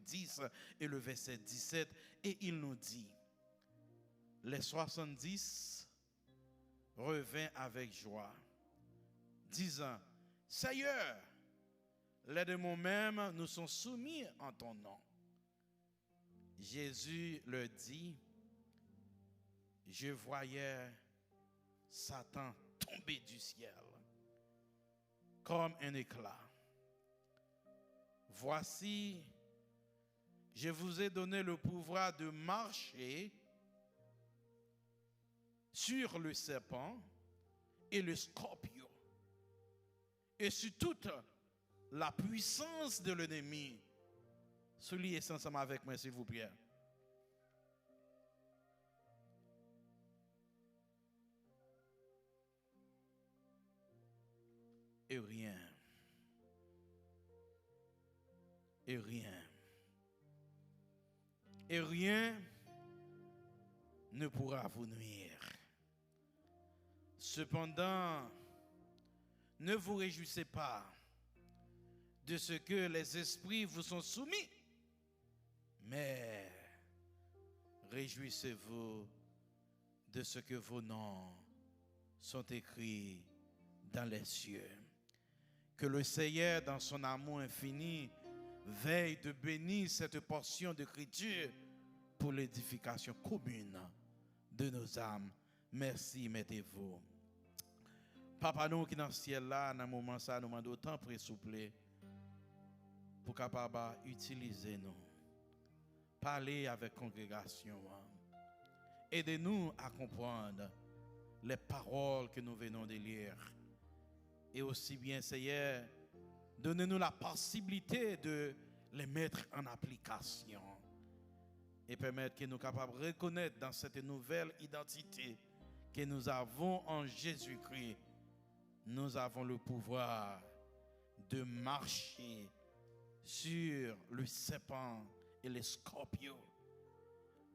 10 et le verset 17, et il nous dit, les 70 revint avec joie, disant, Seigneur, les démons même nous sont soumis en ton nom. Jésus leur dit, je voyais Satan tomber du ciel comme un éclat. Voici, je vous ai donné le pouvoir de marcher sur le serpent et le scorpion et sur toute la puissance de l'ennemi. Soyez ensemble avec moi, s'il vous plaît. Et rien ne pourra vous nuire. Cependant, ne vous réjouissez pas de ce que les esprits vous sont soumis, mais réjouissez-vous de ce que vos noms sont écrits dans les cieux. Que le Seigneur, dans son amour infini, veille de bénir cette portion d'écriture pour l'édification commune de nos âmes. Merci, mettez-vous. Papa, nous qui dans le ciel là, dans un moment ça, nous demandons autant pour souffler, pour capable utiliser nous. Parler avec la congrégation. Aidez-nous à comprendre les paroles que nous venons de lire. Et aussi bien, Seigneur, donnez-nous la possibilité de les mettre en application et permettre que nous soyons capables de reconnaître dans cette nouvelle identité que nous avons en Jésus-Christ, nous avons le pouvoir de marcher sur le serpent et les scorpions.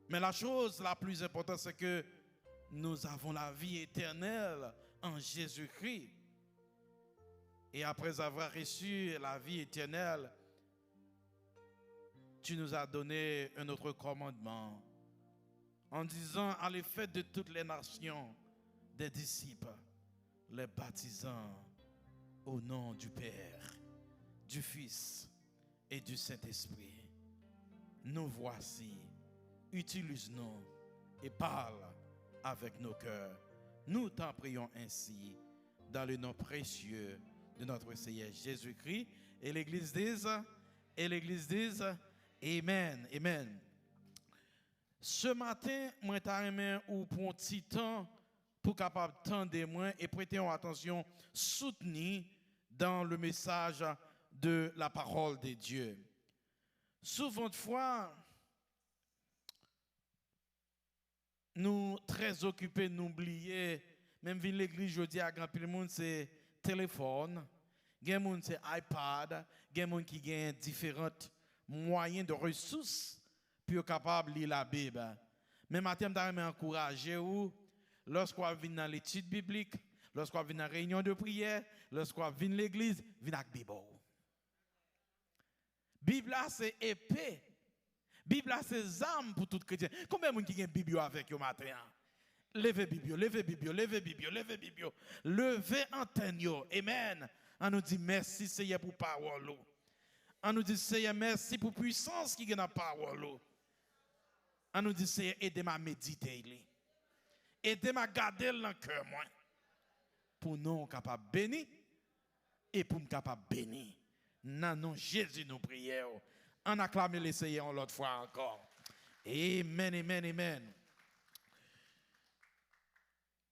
Mais la chose la plus importante, c'est que nous avons la vie éternelle en Jésus-Christ. Et après avoir reçu la vie éternelle, tu nous as donné un autre commandement en disant, allez faire de toutes les nations des disciples, les baptisant au nom du Père, du Fils et du Saint-Esprit. Nous voici, utilise-nous et parle avec nos cœurs. Nous t'en prions ainsi, dans le nom précieux de notre Seigneur Jésus-Christ. Et l'Église dise, Amen, Amen. Ce matin, moi t'aimé ou pour un petit temps pour capable tendre moi et prêter attention soutenue dans le message de la parole de Dieu. Souvent de fois, nous très occupés d'oublier, même dans l'église, je dis à grand pile monde c'est téléphone, il y a des gens c'est iPad, il y a des gens qui ont différents moyens de ressources pour être capable de lire la Bible. Mais matin, je vais encourager vous, lorsqu'on vient dans l'étude biblique, lorsqu'on vient dans la réunion de prière, lorsqu'on vient dans l'église, vient avec la Bible. La Bible, c'est épée. La Bible, c'est âme pour tout chrétien. Combien de gens qui ont une Bible avec eux matin? Levez Bible, levez Bible, levez Bible, levez Bible. Levez antenne. Amen. On nous dit merci Seigneur pour parole. On nous dit Seigneur merci pour puissance qui est dans la parole. On nous dit Seigneur aidez-moi à méditer. Aidez-moi à garder dans le cœur moi. Pour nous capables bénir et pour nous capables bénir. Dans nom Jésus nous prions. On acclame le Seigneur l'autre fois encore. Amen, amen, amen.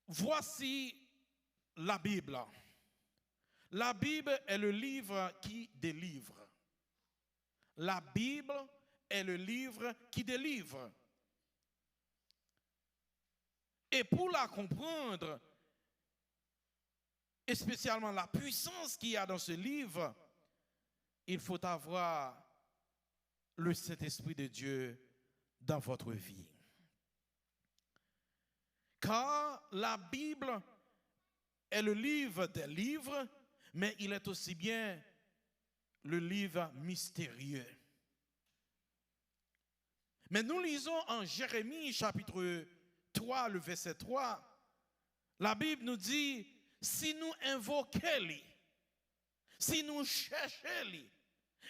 Voici la Bible. La Bible est le livre qui délivre. La Bible est le livre qui délivre. Et pour la comprendre, et spécialement la puissance qu'il y a dans ce livre, il faut avoir le Saint-Esprit de Dieu dans votre vie. Car la Bible est le livre des livres, mais il est aussi bien le livre mystérieux. Mais nous lisons en Jérémie chapitre 3, le verset 3, la Bible nous dit, si nous invoquons, si nous cherchons,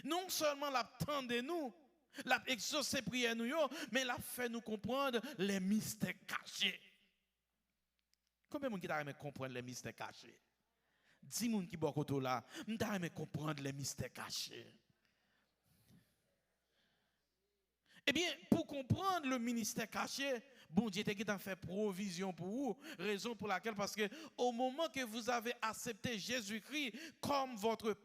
non seulement l'attendez-nous, la exaucer prière nous, mais la fait nous comprendre les mystères cachés. Combien de gens qui t'a aimé comprendre les mystères cachés? 10 gens qui sont là, t'a aimé comprendre les mystères cachés. Eh bien, pour comprendre le ministère caché, bon Dieu t'a fait provision pour vous, raison pour laquelle, parce que au moment que vous avez accepté Jésus-Christ comme votre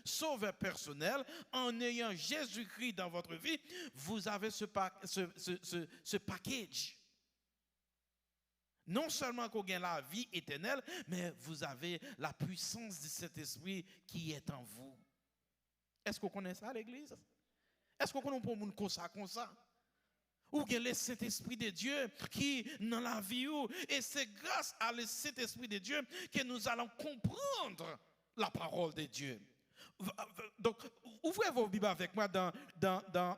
sauveur personnel, en ayant Jésus-Christ dans votre vie, vous avez ce package. Non seulement qu'on gagne la vie éternelle, mais vous avez la puissance de cet esprit qui est en vous. Est-ce qu'on connaît ça à l'église? Est-ce qu'on connaît pour monde comme ça? Ou bien le Saint-Esprit de Dieu qui dans la vie où, et c'est grâce à le Saint-Esprit de Dieu que nous allons comprendre la parole de Dieu. Donc, ouvrez vos Bibles avec moi dans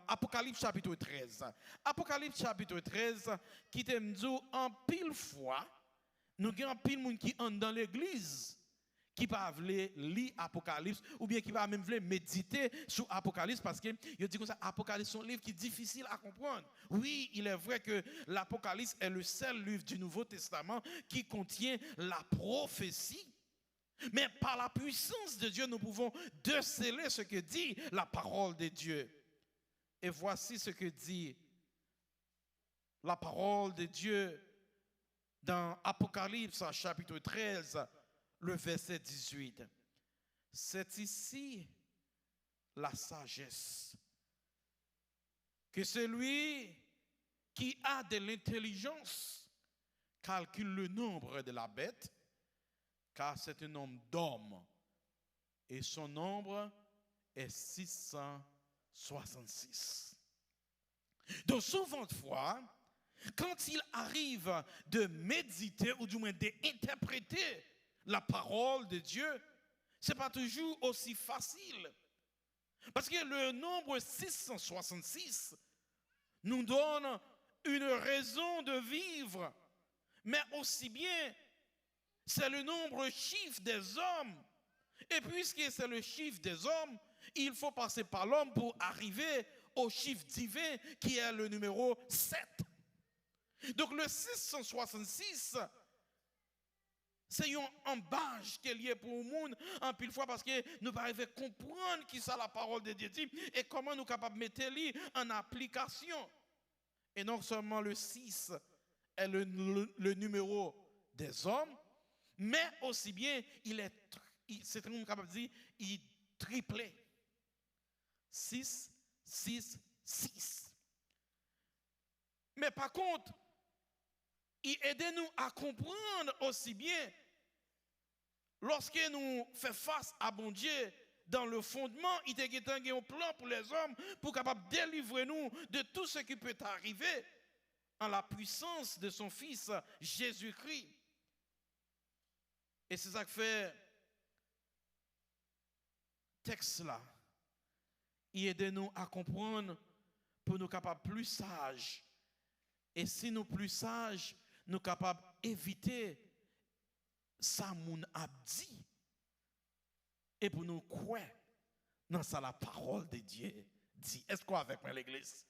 Apocalypse chapitre 13. Apocalypse chapitre 13, qui te dit en pile fois, nous avons un pile monde qui entre dans l'église, qui va lire Apocalypse, ou bien qui va même méditer sur Apocalypse, parce que je dis que Apocalypse est un livre qui est difficile à comprendre. Oui, il est vrai que l'Apocalypse est le seul livre du Nouveau Testament qui contient la prophétie. Mais par la puissance de Dieu, nous pouvons déceler ce que dit la parole de Dieu. Et voici ce que dit la parole de Dieu dans Apocalypse chapitre 13, le verset 18. C'est ici la sagesse. Que celui qui a de l'intelligence calcule le nombre de la bête, car c'est un nombre d'hommes, et son nombre est 666. Donc souvent de fois, quand il arrive de méditer, ou du moins d'interpréter la parole de Dieu, ce n'est pas toujours aussi facile. Parce que le nombre 666 nous donne une raison de vivre, mais aussi bien, c'est le nombre chiffre des hommes. Et puisque c'est le chiffre des hommes, il faut passer par l'homme pour arriver au chiffre divin qui est le numéro 7. Donc le 666, c'est un embâche qui est lié pour le monde en pile fois parce que nous ne arrivons pas à comprendre qui ça la parole de Dieu dit et comment nous sommes capables de mettre en application. Et non seulement le 6 est le numéro des hommes, mais aussi bien c'est capable de dire, il triplé. 6, 6, 6. Mais par contre, il aide nous à comprendre aussi bien lorsque nous faisons face à bon Dieu dans le fondement, il a un plan pour les hommes pour capable délivrer nous de tout ce qui peut arriver en la puissance de son Fils Jésus-Christ. Et c'est ça que fait texte là. Il aide nous à comprendre pour nous capables plus sages. Et si nous plus sages, nous capables d'éviter ça moun abdi. Et pour nous croire dans ça la parole de Dieu dit. Est-ce qu'on avec moi l'église?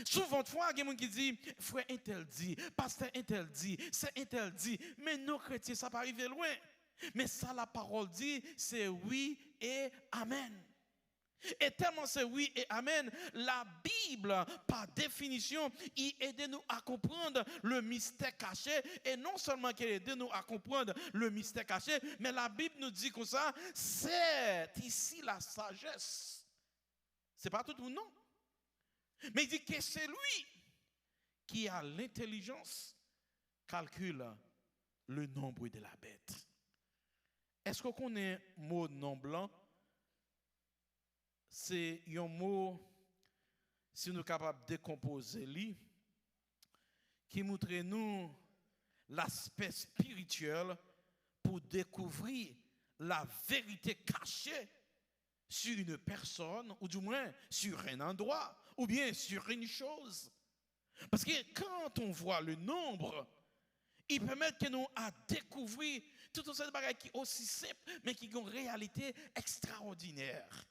Souvent de fois, il y a des gens qui disent, frère interdit, pasteur interdit, c'est interdit. Mais nous chrétiens, ça peut arriver loin. Mais ça la parole dit, c'est oui et amen. Et tellement c'est oui et amen, la Bible, par définition, il aide nous à comprendre le mystère caché. Et non seulement qu'elle aide nous à comprendre le mystère caché, mais la Bible nous dit comme ça, c'est ici la sagesse. C'est pas tout ou non. Mais il dit que c'est lui qui a l'intelligence, calcule le nombre de la bête. Est-ce qu'on connaît le mot non blanc? C'est un mot, si nous sommes capables de décomposer lui, qui montre nous l'aspect spirituel pour découvrir la vérité cachée sur une personne, ou du moins sur un endroit, ou bien sur une chose. Parce que quand on voit le nombre, il permet que nous à découvrir toutes ces choses qui sont aussi simples, mais qui ont une réalité extraordinaire.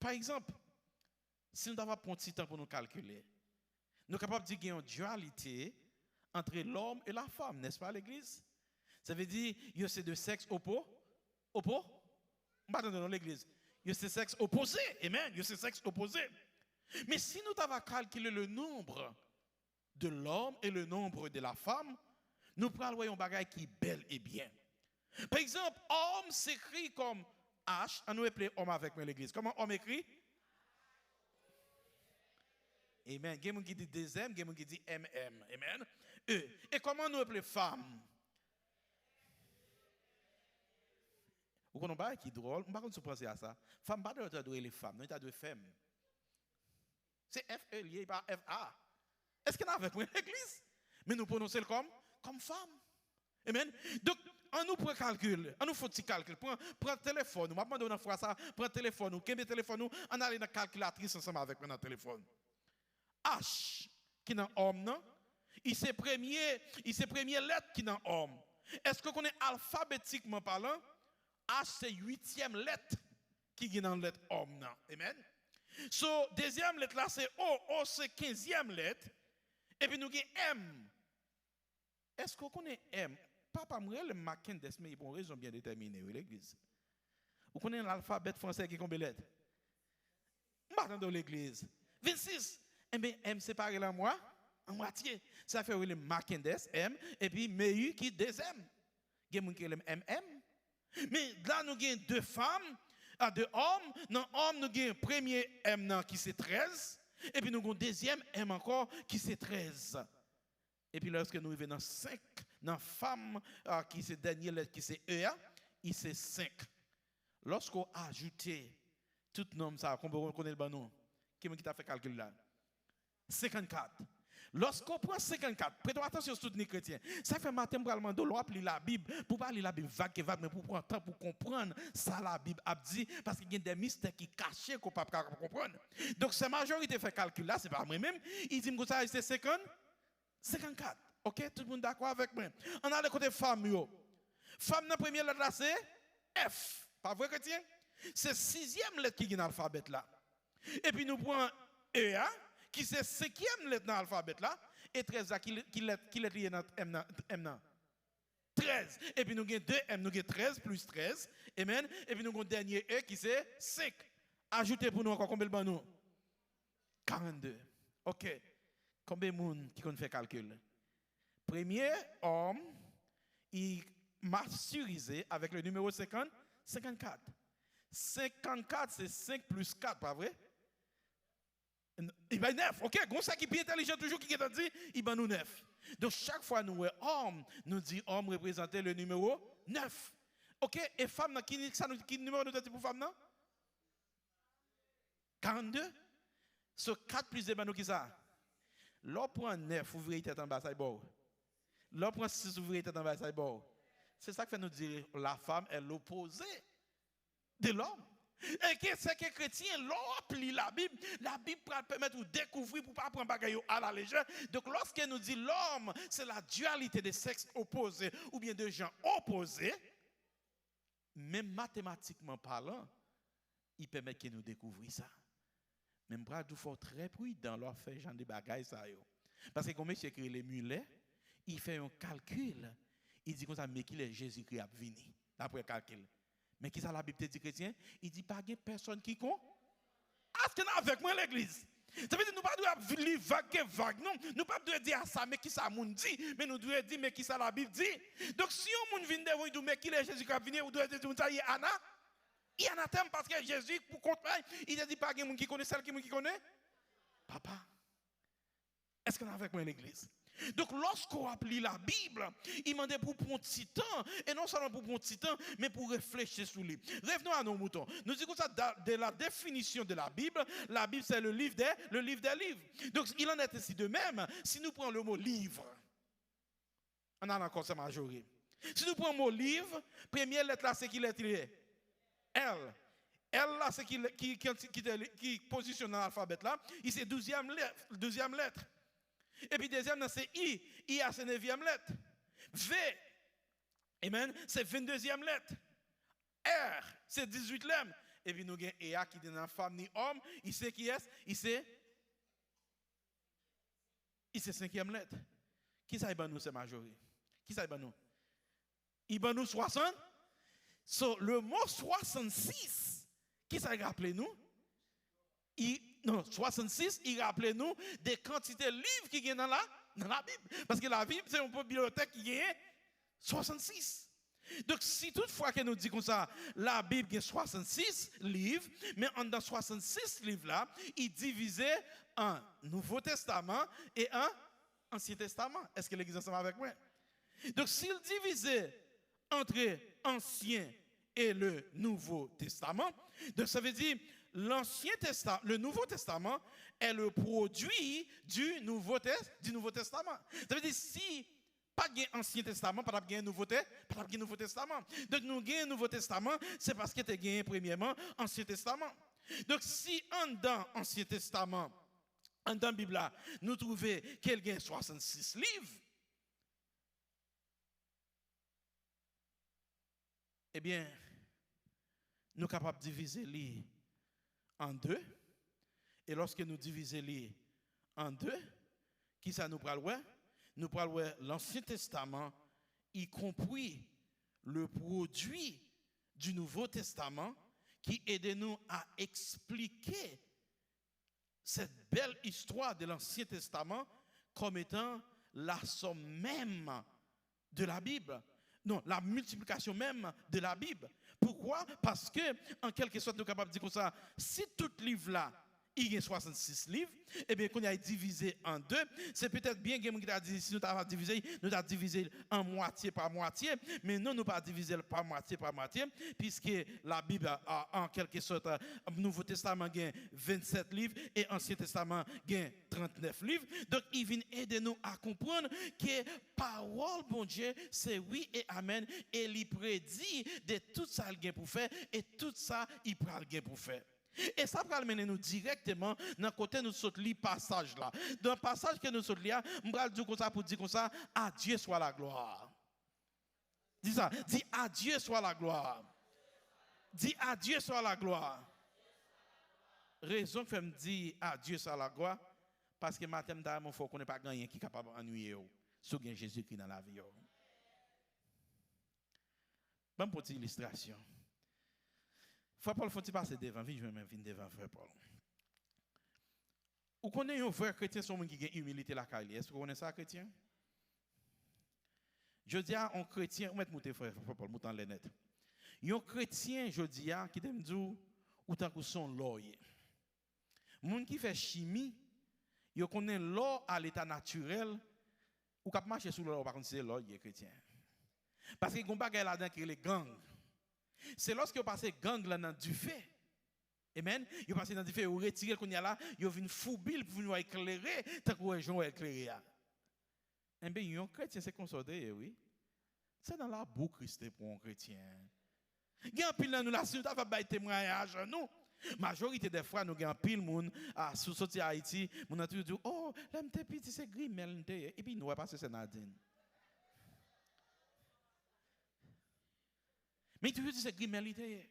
Par exemple, si nous avons un petit temps pour nous calculer, nous sommes capables de dire qu'il y a une dualité entre l'homme et la femme, n'est-ce pas, l'Église? Ça veut dire que c'est de sexe opposé. Dans l'Église. C'est sexe opposé. Amen. C'est sexe opposé. Mais si nous avons calculé le nombre de l'homme et le nombre de la femme, nous prenons un bagage qui est bel et bien. Par exemple, homme s'écrit comme H. On nous appelle homme avec moi l'Église. Comment homme écrit? Amen. Il y a qui dit deuxième, il y a qui dit MM. Amen. Et comment nous appelons femme? Vous comprenez pas qui est drôle? Je ne sais pas si vous pensez à ça. Femme, pas de les femmes, nous avons deux femmes. C'est F-E lié par F-A. Est-ce qu'il y en a avec moi l'église? Mais nous prononçons comme femme. Amen. Donc, on nous prend calcul, on nous faut petit calcul. Prends le téléphone, nous m'appelle une fois ça, prends le téléphone, nous qu'est le téléphone, on allait dans la calculatrice ensemble avec moi dans le téléphone. H, qui est dans homme, non? Il c'est première lettre qui est dans homme. Est-ce que qu'on est alphabétiquement parlant? H c'est 8e lettre qui est dans la lettre homme, non? Amen. So, deuxième lettre là c'est O. O c'est 15e lettre. Et puis nous avons M. Est-ce qu'on connaît M? Papa Mouel, le Mackendes, mais pour une raison bien déterminée, oui, l'église. Vous connaissez l'alphabet français qui est combien de lettres? Maintenant dans l'église. 26. Eh bien, M séparé là, moi, en moitié. Ça fait oui, le Mackendes, M, et puis Mehu qui est deuxième. Il y a des gens qui aiment MM. Mais là, nous avons deux femmes, deux hommes. Dans l'homme, nous avons un premier M qui c'est 13. Et puis nous avons un deuxième M encore qui c'est 13. Et puis lorsque nous arrivons dans 5, dans femme qui c'est Daniel, qui c'est Ea, il c'est 5. Lorsqu'on a ajouté tout nom, ça, on connaît le banon. Qui t'a fait calcul là? 54. Lorsqu'on prend 54, prêtez attention sur tous les chrétiens. Ça fait matin pour aller l'on appeler la Bible, pour pas lire la Bible vague, mais pour prendre temps pour comprendre ça la Bible a dit, parce qu'il y a des mystères qui cachés qu'on ne peut pas comprendre. Donc, cette majorité fait calcul là, ce n'est pas moi-même. Il dit que ça c'est 50, 54. Ok, tout le monde d'accord avec moi. On a le côté femme. Femme, la première lettre là, c'est F. Pas vrai, chrétien? C'est 6e lettre qui est dans l'alphabet là. Et puis nous prenons EA, qui c'est 5e lettre dans l'alphabet là, et 13 là, qui est lié dans M. 13. Et puis nous avons 2 M, nous avons 13 plus 13. Amen. Et puis nous avons le dernier E qui c'est 5. Ajoutez pour nous encore combien de nous? 42. Ok. Combien de monde qui fait calcul? Premier homme, il masturisé avec le numéro 50, 54. 54, c'est 5 plus 4, pas vrai? Il va 9. Ok, comme ça qui est intelligent toujours qui est dit, il va nous 9. Donc chaque fois nous homme, nous dit homme représentait le numéro 9. Ok, et femme, qui numéro nous dit pour femme non? 42. So 4 plus 2, nous qui ça? L'on prend 9 ouvriers tête en bas, ça y est. L'on prend 6 ouvriers tête en bas, ça y est. C'est ça qui fait nous dire la femme est l'opposé de l'homme. Et que c'est que chrétien, l'on lit la Bible permet de découvrir pour ne pas prendre bagaille à la légère. Donc lorsque nous dit l'homme, c'est la dualité des sexes opposés ou bien de gens opposés, même mathématiquement parlant, il permet que nous découvrions ça. Même pas du faut très prudent leur faire genre de bagaille ça yo. Parce que comme monsieur écrit les mulets, il fait un calcul. Il dit comme ça mais qui est Jésus-Christ a venu d'après calcul. Mais qui ça la Bible dit chrétien? Il dit pas de personne qui con. Est-ce que avec moi l'église? Ça veut dire nous pas doit lire vague non, nous pas doit dire ça mais qui ça moun dit, mais nous doit dire mais qui ça la Bible dit. Donc si on moun vient devant nous mais qui est Jésus qui a venu, ou doit dire ça y est Anna. Il y en a thème parce que Jésus, pour contraire, il a dit pas quelqu'un qui connaît, celle qui connaît. Papa, est-ce qu'on est avec moi l'église? Donc lorsqu'on applique la Bible, il demandait pour prendre petit temps, et non seulement pour prendre petit temps, mais pour réfléchir sur lui. Revenons à nos moutons. Nous disons ça de la définition de la Bible c'est le livre des livres. Donc il en est ainsi de même, si nous prenons le mot livre, on a encore sa majorité. Si nous prenons le mot livre, première lettre là, c'est qui lettre il est? L. L là, c'est qui positionne dans l'alphabet là. Il c'est 12e lettre. Et puis deuxième, c'est I. I a c'est 9e lettre. V, amen, c'est 22e lettre. R, c'est 18 lettres. Et puis nous avons EA qui est dans la femme ni homme. Il sait qui est? Il sait 5e lettre. Qui ça nous, c'est majorité? Qui ça nous? Il va nous 60. So, le mot 66, qui ça rappelle nous? Non, 66, il rappelle nous des quantités de livres qui sont dans la Bible. Parce que la Bible, c'est une bibliothèque qui est 66. Donc, si toutefois que nous dit comme ça, la Bible a 66 livres, mais dans 66 livres-là, il divisait un Nouveau Testament et un Ancien Testament. Est-ce que l'Église est ensemble avec moi? Donc, s'il divisait entre l'Ancien et le Nouveau Testament, donc ça veut dire l'Ancien Testament, le Nouveau Testament est le produit du Nouveau Testament. Ça veut dire si pas de Ancien Testament, pas de Nouveau Testament. Donc nous avons un Nouveau Testament, c'est parce que tu as gagné premièrement Ancien Testament. Donc si en dans Ancien Testament, en dans la Bible, nous trouvons qu'il y a 66 livres, eh bien, nous sommes capables de diviser les en deux. Et lorsque nous divisons les en deux, qui ça nous parle? Nous parlons l'Ancien Testament, y compris le produit du Nouveau Testament, qui aide nous à expliquer cette belle histoire de l'Ancien Testament comme étant la somme même de la Bible. Non, la multiplication même de la Bible. Pourquoi? Parce que, en quelque sorte, nous sommes capables de dire comme ça, si tout livre là, il y a 66 livres, et bien qu'on a divisé en deux, c'est peut-être bien que nous avons dit, si nous avons divisé en moitié par moitié, mais non, nous pas divisé par moitié, puisque la Bible a en quelque sorte, Nouveau Testament a 27 livres et Ancien Testament a 39 livres. Donc, il vient aider nous à comprendre que parole, bon Dieu, c'est oui et amen, et il prédit de tout ça qu'il a pour faire, et tout ça, il prend le pour faire. Et ça va mener nous directement dans le côté nous saute le passage là. Dans le passage que nous saute là, on va dire comme ça pour dire comme ça, à Dieu soit la gloire. Dis ça, dis à Dieu soit la gloire. Dis à Dieu soit la gloire. Raison que me dit à Dieu soit la gloire parce que matin il faut qu'on n'ait pas gagné qui est capable d'ennuyer sur Jésus-Christ dans la vie. Bonne petite illustration. Frère Paul, faut-il passer devant? Je vais même venir devant Frère Paul. Vous connaissez un frère chrétien, c'est un qui a humilité la carrière. Est-ce que vous connaissez ça, chrétien? Je dis à un chrétien, vous mettez frère Paul, vous les net. Un chrétien, je dis à, qui t'aime dire, ou tant que son lawyer. Moun qui fait chimie, il connaît l'or à l'état naturel, ou qui marche sur l'or, par contre, c'est l'or, il est chrétien. Parce qu'il y a un bagage là-dedans qui est les gangs. C'est lorsque vous passez gang là dans du fait. Amen. Vous passez dans du fait, vous retirez qu'on y a là, vous venez foubil pour nous éclairer, tant que vous gens éclairé. Eh bien, un chrétien, c'est consolé, oui. C'est dans la boue Christ pour un chrétien. Il y a un pile dans nous là, si nous avons des témoignages, nous. Majorité des fois, nous avons un pile monde à sous-sorti à Haïti, nous avons toujours dit, oh, l'homme petit, c'est Grimel, et puis nous, parce que c'est Nadine. Mais il te dit c'est grimalité.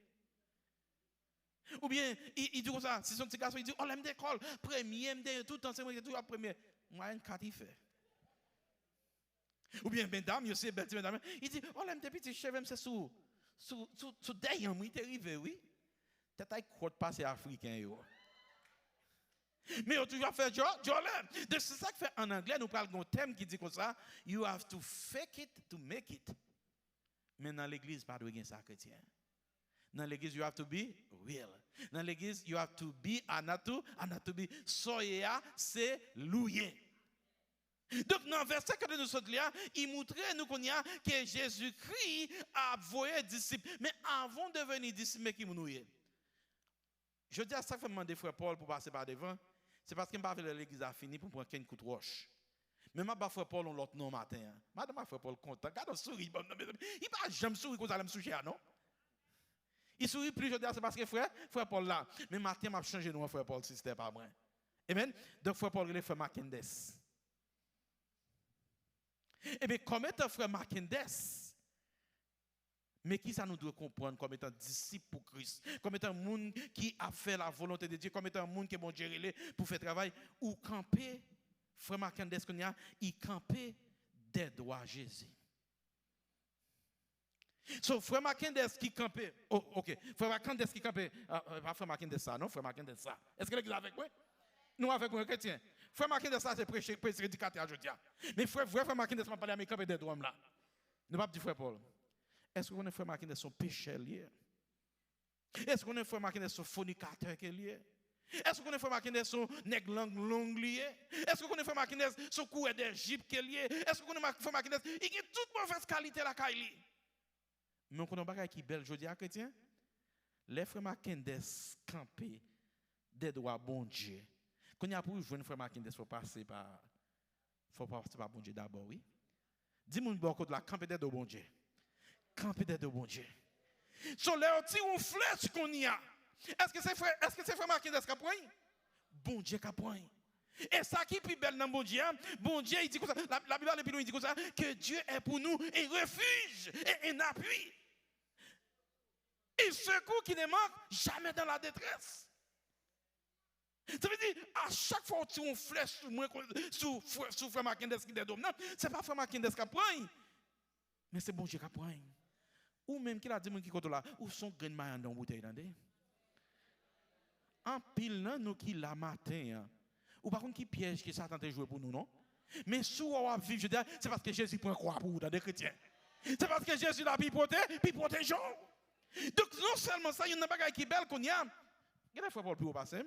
Ou bien, il dit comme ça, si son petit garçon, il dit, oh, l'aime d'école, premier, tout le temps, c'est moi qui suis toujours premier. Moi, un cas, il fait. Ou bien, mesdames, je sais, mesdames, il dit, oh, l'aime des petits cheveux, c'est sous derrière moi, il est arrivé, oui. Peut-être qu'il croit passer africain, yo. Mais il a toujours fait Jolem. C'est ça que fait en anglais, nous parlons d'un thème qui dit comme ça, you have to fake it to make it. Mais dans l'église, pas de ça chrétien. Dans l'église, you have to be real. Dans l'église, you have to be anatomy. Soya, c'est loué. Donc, dans le verset que nous sommes là, il montre nous que Jésus-Christ a envoyé des disciples. Mais avant de venir disciples, qui nous est. Je dis à ça que je demande frère Paul pour passer par devant. C'est parce que l'église a fini pour prendre un coup de roche. Mais ma frère Paul on l'autre non matin. Madame frère Paul content. Regarde sourit. Il pas jamais sourire quand ça me soucier non. Il sourit plus, je dis, c'est parce que frère Paul là. Mais matin, m'a changé nous, frère Paul, si c'était pas vrai. Amen. Donc, frère Paul, il est frère Mackendes. Eh bien, comme étant frère Mackendes, mais qui ça nous doit comprendre comme étant disciple pour Christ, comme étant un monde qui a fait la volonté de Dieu, comme étant un monde qui est bon Dieu pour faire travail, ou camper, frère Mackendes, il campait des droits à Jésus. So, frère Mackendes qui campait, oh, ok, frère Mackendes qui campait, pas frère Mackendes ça, non, frère Mackendes ça. Est-ce que l'église avec moi? Nous avec moi, chrétien. Frère Mackendes ça, c'est prêcher prédicateur, je dis. Mais frère Mackendes m'a parlé à mes camper des droits là. Ne pas dire frère Paul. Est-ce qu'on est frère Mackendes son péché lié? Est-ce qu'on est frère Mackendes son fornicateur qui est lié? Est-ce qu'on est frère Mackendes son nègre langue lié? Est-ce qu'on est frère Mackendes son coureur d'Égypte qui est lié? Est-ce qu'on est frère Mackendes il a toute mauvaise qualité la Kaili? Mais on connaît un bagage qui est belle, je dis à chrétien. Les frères Mackendes campés des droits bon Dieu. Quand il y a pour jouer frère Mackendes, il faut passer par bon Dieu d'abord, oui. Dis-moi beaucoup de la camper des droits bon Dieu. Camper des droits bon Dieu. Sur les petits ou flèche qu'on y a. Est-ce que c'est frère Mackendes qui a pris? Bon Dieu qui a pris. Et ça qui est plus belle dans bon Dieu, il dit comme ça, la Bible il dit comme ça, que Dieu est pour nous un refuge et un appui. Il secoue qui ne manque jamais dans la détresse. Ça veut dire, à chaque fois que tu flèche sous frère Mackendes qui est dominant, ce n'est pas frère Mackendes qui a pris, mais c'est bon Dieu qui a pris. Ou même qu'il a dit qui est là, ou son grain de maille dans la bouteille. En pile, nous qui la matin, ou par contre qui piège qui Satan a joué pour nous, non? Mais si on va vivre, je dis, c'est parce que Jésus prend croix pour vous dans des chrétiens. C'est parce que Jésus l'a puis protège. Donc non seulement ça, il y a une bagaille qui est belle qu'on y a. Il y a des fois pour le plus haut passé.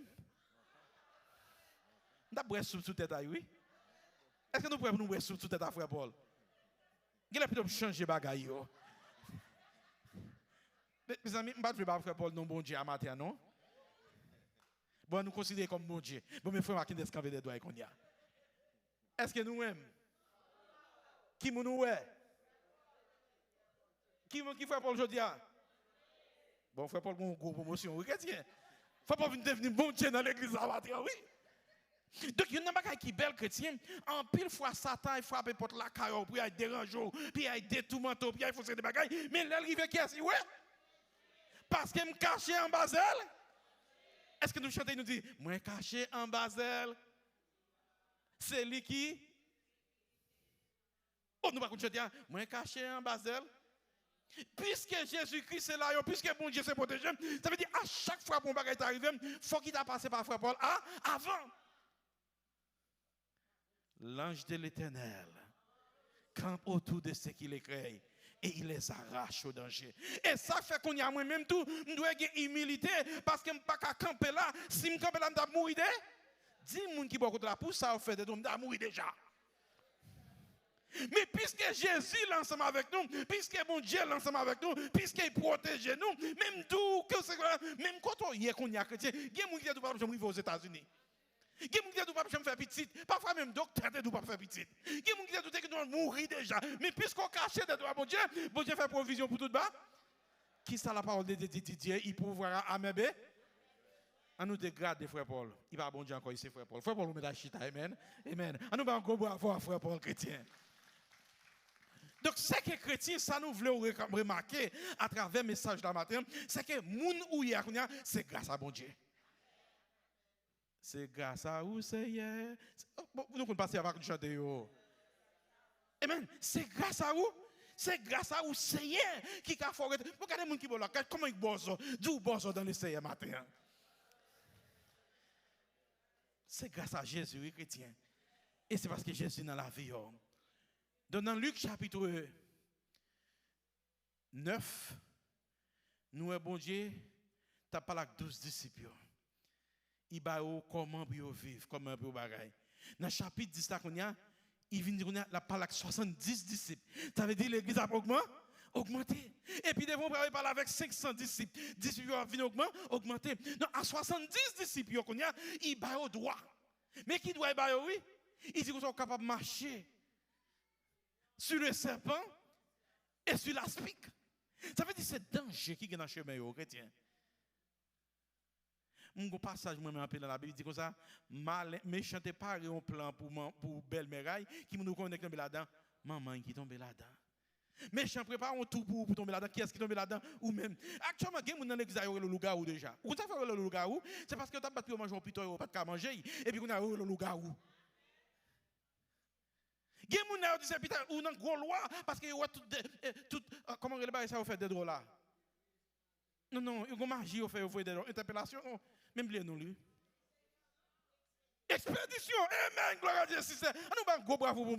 Nous avons sous tête à oui. Est-ce que nous pouvons nous sous tête à frère Paul? Il a plutôt changé de bagaille. Mes amis, je ne vais pas frère Paul non bon Dieu à matin, non? Bon, nous considérons comme bon Dieu. Bon, mes frères, qui est-ce qu'on veut des doigts qu'on y a? Est-ce que nous aimons? Qui nous est? Qui fait Paul aujourd'hui? Bon, frère Paul, une grosse promotion, oui, chrétien. Faut pas devenir bon Dieu dans l'église à matin, oui. Donc, il y a une bagaille qui est belle chrétien. En pile fois, Satan frappe porte la carotte, puis il dérange, puis il détourne, puis il faut des bagailles. Mais l'arrivée qui est, ouais. Parce qu'il me cachait en Basel. Est-ce que nous chantons, nous dit, moi caché en Basel, c'est lui qui? Oh, nous ne pouvons pas chanter, moi caché en Basel. Puisque Jésus-Christ est là, puisque bon Dieu s'est protégé, ça veut dire à chaque fois que mon bagage est arrivé, il faut qu'il t'a passé par frère Paul avant. L'ange de l'Éternel campe autour de ceux qui les créent. Et il les arrache au danger. Et ça fait qu'on y a moi-même tout, nous devons avoir humilité parce que je ne peux pas camper là. Si je campe là, je vais mourir. Dis moun qui beaucoup de la pousse, ça fait des dons, je vais mourir déjà. Mais puisque Jésus est ensemble avec nous, puisque mon Dieu est ensemble avec nous, puisqu'il protège nous, même d'où que c'est même quand on y a chrétien, il y a des gens qui ne peuvent pas vivre aux États-Unis. Il y a des gens qui ne peuvent pas faire petit, parfois même docteur ne peuvent pas faire petit. Il y a des gens qui doivent mourir déjà. Mais puisqu'on cache des droits, bon Dieu fait provision pour tout bas. Qui ça la parole de Dieu, il pourra améber. On nous dégrade des frères Paul. Il va bon Dieu encore ici, frère Paul. Frère Paul, nous met la chita, amen. Amen. On nous va encore bravo, frère Paul chrétien. Donc, ce que les chrétiens, ça nous voulons remarquer à travers le message de la matin, c'est que moun ou y a, c'est grâce à bon Dieu. C'est grâce à vous, Seigneur. Nous pouvons passer avant de chanter. Amen. C'est grâce à vous. C'est grâce à vous, Seigneur, qui a fait. Regardez les gens qui sont là. Comment ils bossent? D'où bossent dans le Seigneur matin? C'est grâce à Jésus, oui, chrétien. Et c'est parce que Jésus est dans la vie. Donc, dans Luc chapitre 9, nous, bon Dieu, tu as parlé avec 12 disciples. Il va comment vivre, comment bagaille. Dans le chapitre 10, il vient dire la parole avec 70 disciples. Ça veut dire l'église a augmenté. Et puis devant parler avec 500 disciples. Disciples viennent augmenter. Non, à 70 disciples, il va au droit. Mais qui doit y aller, oui? Il dit qu'ils sont capables de marcher sur le serpent et sur l'aspic. Ça veut dire que c'est danger qui est dans le chemin, aux chrétiens. Mon passage, moi, m'appelle dans la Bible, dit comme ça, méchant est paré un plan pour belle meraille, qui nous connaît tomber là-dedans. Maman qui tombe là-dedans. Méchant prépare un tout pour tomber là-dedans. Qui est-ce qui tombe là-dedans? Ou même. Actuellement, il y a des gens dans l'église qui ont le loup-garou déjà. Où ça fait le loup-garou? C'est parce que tu n'as pas pu manger un piton, pas de manger. Et puis, on a le loup-garou. Il y a des gens qui ont dit c'est ou dans gros loi parce que tout comment le ça fait des drôles là. Non non, il y a magie au fait des interpellations même bien nous lui. Expédition, amen, gloire à Dieu, si c'est nous ba gros bravo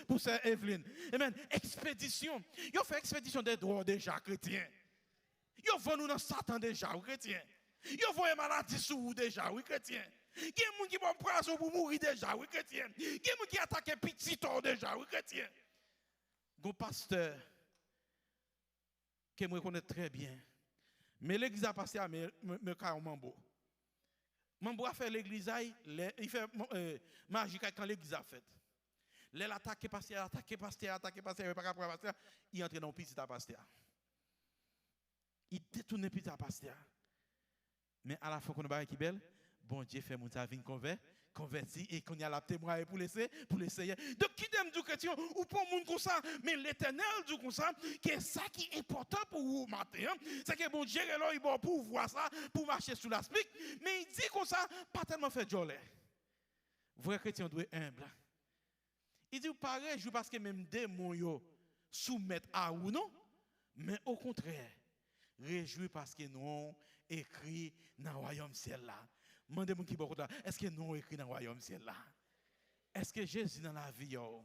pour ça Evelyne. Amen, expédition. Yo fait expédition des droits déjà chrétiens. Yo vont nous dans Satan déjà chrétiens. Yo voyez maladie sous vous déjà oui chrétien. Il y a des gens qui vont prendre pour mourir déjà oui chrétien. Il y a des gens qui attaquent petit temps déjà oui chrétien. Gon pasteur que me connaît très bien. Mais l'église a passé à me car Mambo. Mambo a fait l'église il fait magique quand l'église a fait. Les attaquer pasteur, pas capable pasteur, il entre dans petit pasteur. Il détourne petit pasteur. Mais à la fois qu'on a qui belle, bon Dieu fait mon vie converti et qu'on y a la témoin pour l'essayer. Donc qui t'aime du chrétien ou pour monde comme ça, mais l'Éternel dit comme ça que ça qui est important pour vous matin, c'est que bon Dieu est là il bon pour voir ça, pour marcher sous l'aspic, mais il dit comme ça pas tellement fait jolie. Vrai chrétien doit être humble. Il dit pareil, je parce que même démons yo soumettent à ou non, mais au contraire, réjouis parce que nous écrit dans le royaume ciel là. Demandez-moi qui beaucoup là. Est-ce que nous écrit dans le royaume ciel là? Est-ce que Jésus dans la vie yo?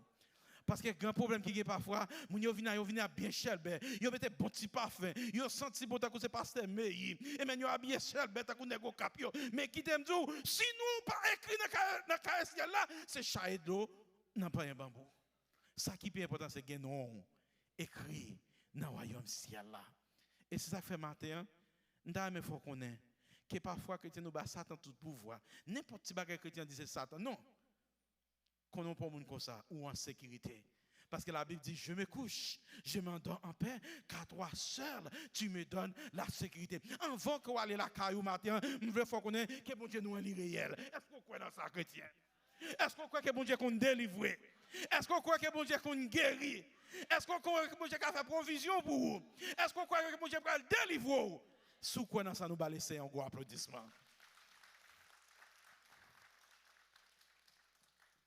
Parce que le grand problème qui est parfois, yo vient bien chelbe, yo mette bon petit parfum, yo senti bon ta que c'est pasteur meyi, et men yo habillé chelbe ta que nego cap yo. Mais qui t'aime dire si nous pas écrit dans le ciel là, c'est chat et d'eau n'a pas un bambou. Ça qui est important c'est que nous écrit dans le royaume ciel là. Et c'est ça fait matin, il faut qu'on ait que parfois chrétien nous bat Satan tout pouvoir. N'importe qui bagage chrétien dit c'est Satan. Non. Qu'on n'a pas monde comme ça ou en sécurité. Parce que la Bible dit je me couche, je m'endors en paix, car toi seul tu me donnes la sécurité. Avant qu'on aille la caillou matin, nous faut qu'on ait que bon Dieu nous est réel. Est-ce qu'on croit dans ça chrétien? Est-ce qu'on croit que bon Dieu qu'on délivre? Est-ce qu'on croit que bon Dieu qu'on guérit? Est-ce qu'on croit que bon Dieu a fait provision pour vous? Est-ce qu'on croit que bon Dieu va délivrer? Sous quoi dans ça nous va laisser un gros applaudissement.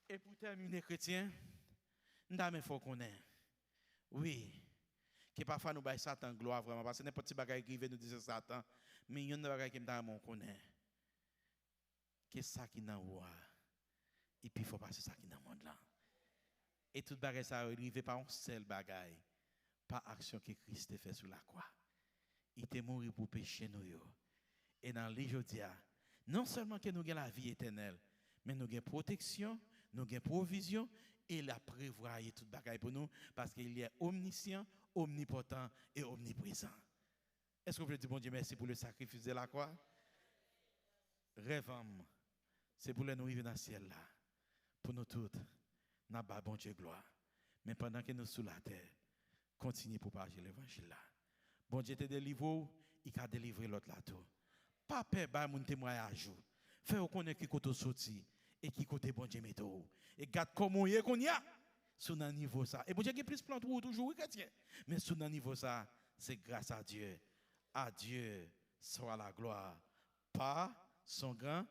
Et pour terminer, chrétien, nous faut qu'on ait. Oui, que parfois nous baillons Satan gloire vraiment, parce que n'importe qui bagaille qui vient nous dire Satan, mais il y a une bagaille qui nous connaît. Que ça qui n'a pas, et puis il faut passer ça qui dans le monde là. Et toute bagaille ça arrive par un seul bagaille, par action que Christ a fait sur la croix. Il est mort pour pécher nous. Et dans l'Ijodia, non seulement que nous avons la vie éternelle, mais nous avons protection, nous avons provision, et il a prévoyé toute bagaille pour nous, parce qu'il est omniscient, omnipotent et omniprésent. Est-ce que vous voulez dire, bon Dieu, merci pour le sacrifice de la croix? Rêvons, c'est pour nous arriver dans le ciel là. Pour nous tous, nous avons bon Dieu gloire. Mais pendant que nous sommes sous la terre, continuez pour partager l'évangile là. Bon Dieu te délivre, il a délivré l'autre là tout. Pas peur, bah mon témoignage. Fais reconnaître qui côté sorti et qui côté bon Dieu météo. Et garde comment il qu'on y a sur un niveau ça. Et bon Dieu qui plus plan pour toujours chrétien. Mais sur un niveau ça, c'est grâce à Dieu. À Dieu soit la gloire. Pas son grand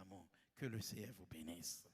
amour. Que le Seigneur vous bénisse.